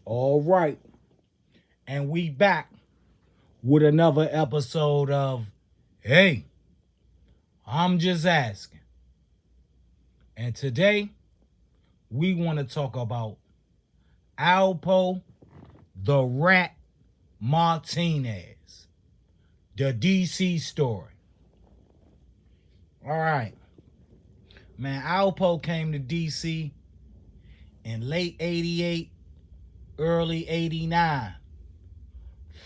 All right. And we back with another episode of Hey, I'm Just Asking. And today we want to talk about Alpo the Rat Martinez, the DC story. All right. Man, Alpo came to DC in late 88, early 89,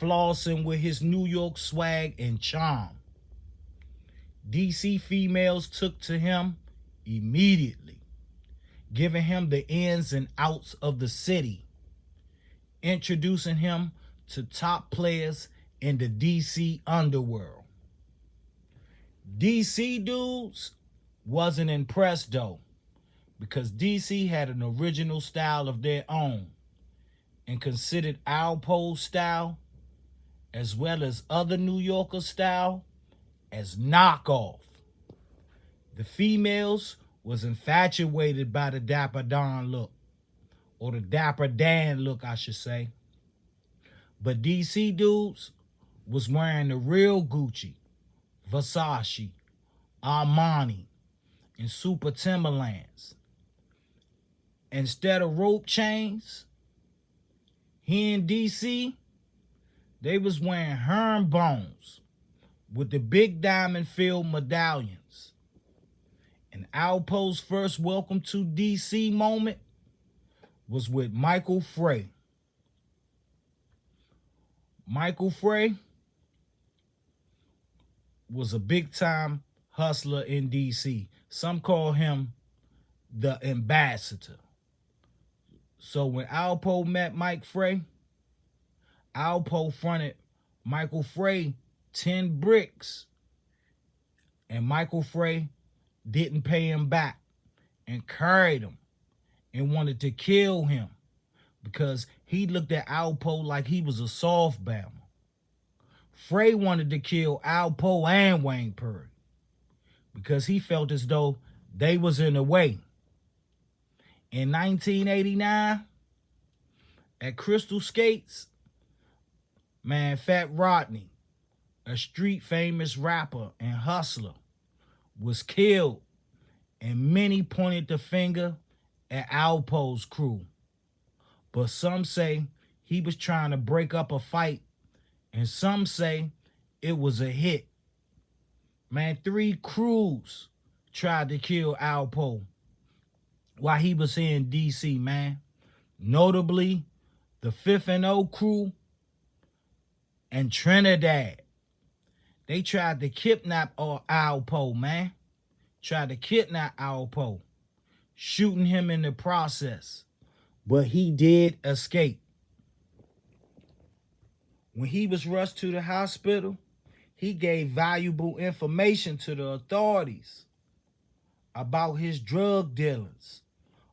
flossing with his New York swag and charm. DC females took to him immediately, giving him the ins and outs of the city, introducing him to top players in the DC underworld. DC dudes wasn't impressed though, because DC had an original style of their own and considered Alpo's style, as well as other New Yorkers' style, as knockoff. The females was infatuated by the Dapper Dan look, or the Dapper Dan look, I should say. But DC dudes was wearing the real Gucci, Versace, Armani, and Super Timberlands. Instead of rope chains, here in DC, they was wearing herringbones with the big diamond-filled medallions. And Alpo's first welcome to DC moment was with Michael Frey. Michael Frey was a big-time hustler in DC. Some call him the ambassador. So when Alpo met Mike Frey, Alpo fronted Michael Frey 10 bricks, and Michael Frey didn't pay him back and carried him and wanted to kill him because he looked at Alpo like he was a soft bammer. Frey wanted to kill Alpo and Wayne Purdy because he felt as though they was in the way. In 1989, at Crystal Skates, man, Fat Rodney, a street famous rapper and hustler, was killed, and many pointed the finger at Alpo's crew. But some say he was trying to break up a fight, and some say it was a hit. Man, 3 crews tried to kill Alpo while he was here in DC, man. Notably, the 5th and O crew and Trinidad. They tried to kidnap Alpo, man. Tried to kidnap Alpo, shooting him in the process. But he did escape. When he was rushed to the hospital, he gave valuable information to the authorities about his drug dealings,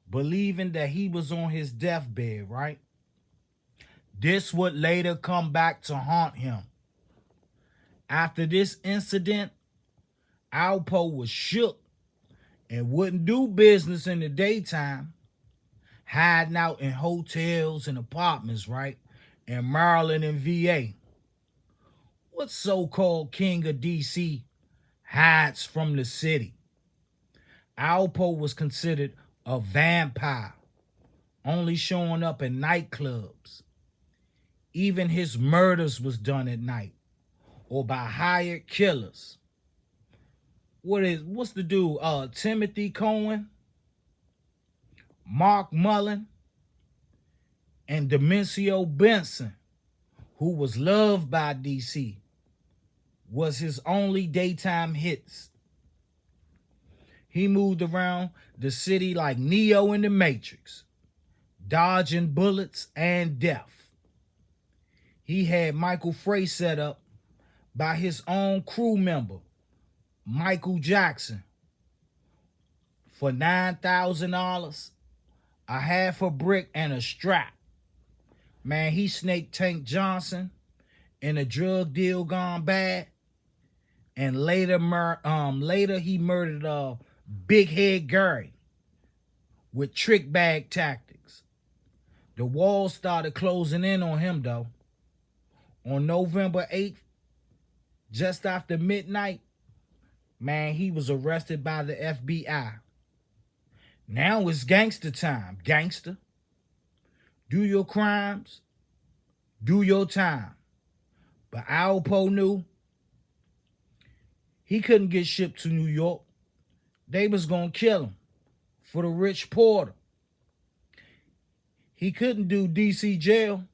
believing that he was on his deathbed, right? This would later come back to haunt him. After this incident, Alpo was shook and wouldn't do business in the daytime, hiding out in hotels and apartments, right? In Maryland and VA. What so-called king of DC hides from the city? Alpo was considered a vampire, only showing up in nightclubs. Even his murders was done at night or by hired killers. What's the dude? Timothy Cohen, Mark Mullen, and Demencio Benson, who was loved by DC, was his only daytime hits. He moved around the city like Neo in the Matrix, dodging bullets and death. He had Michael Frey set up by his own crew member, Michael Jackson, for $9,000, a half a brick, and a strap. Man, he snaked Tank Johnson in a drug deal gone bad, and later he murdered Big Head Gary with trick bag tactics. The walls started closing in on him, though. On November 8th, just after midnight, man, he was arrested by the FBI. Now it's gangster time, gangster. Do your crimes, do your time. But Alpo knew he couldn't get shipped to New York. They was gonna kill him for the rich porter. He couldn't do DC jail.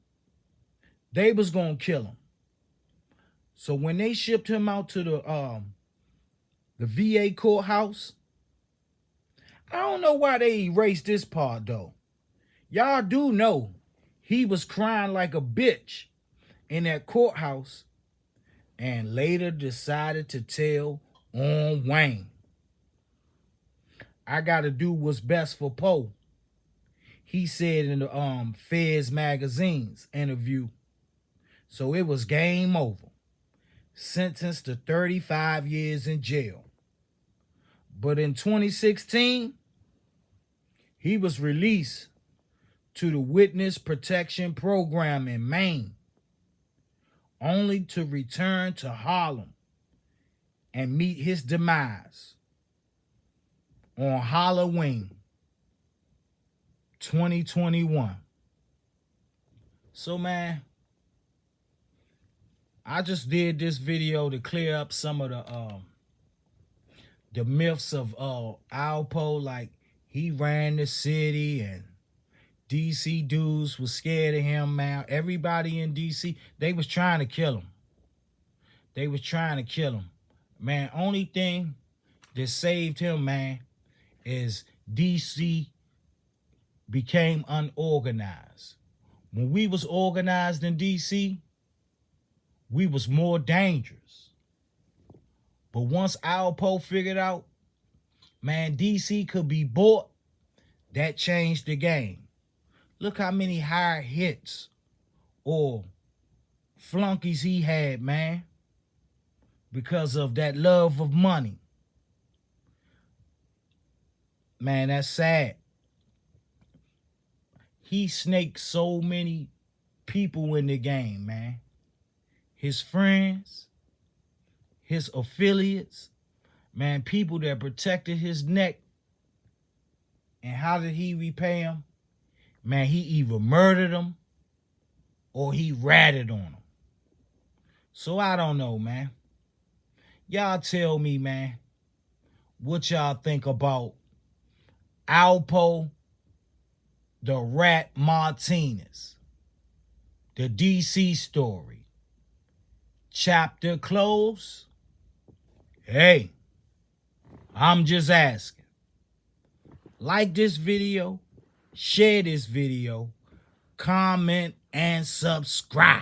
They was gonna kill him. So when they shipped him out to the VA courthouse, I don't know why they erased this part though. Y'all do know he was crying like a bitch in that courthouse and later decided to tell on Wayne. I gotta do what's best for Poe, he said in the Feds magazine's interview. So it was game over. Sentenced to 35 years in jail. But in 2016, he was released to the Witness Protection Program in Maine, only to return to Harlem and meet his demise on Halloween 2021. So, man, I just did this video to clear up some of the myths of Alpo, like he ran the city and DC dudes was scared of him, man. Everybody in DC, they was trying to kill him. They was trying to kill him. Man, only thing that saved him, man, is DC became unorganized. When we was organized in DC, we was more dangerous. But once Alpo figured out, man, DC could be bought, that changed the game. Look how many high hits or flunkies he had, man, because of that love of money. Man, that's sad. He snaked so many people in the game, man. His friends, his affiliates, man, people that protected his neck. And how did he repay them? Man, he either murdered them or he ratted on them. So I don't know, man. Y'all tell me, man, what y'all think about Alpo the Rat Martinez, the DC story. Chapter closed? Hey, I'm just asking. Like this video, share this video, comment, and subscribe.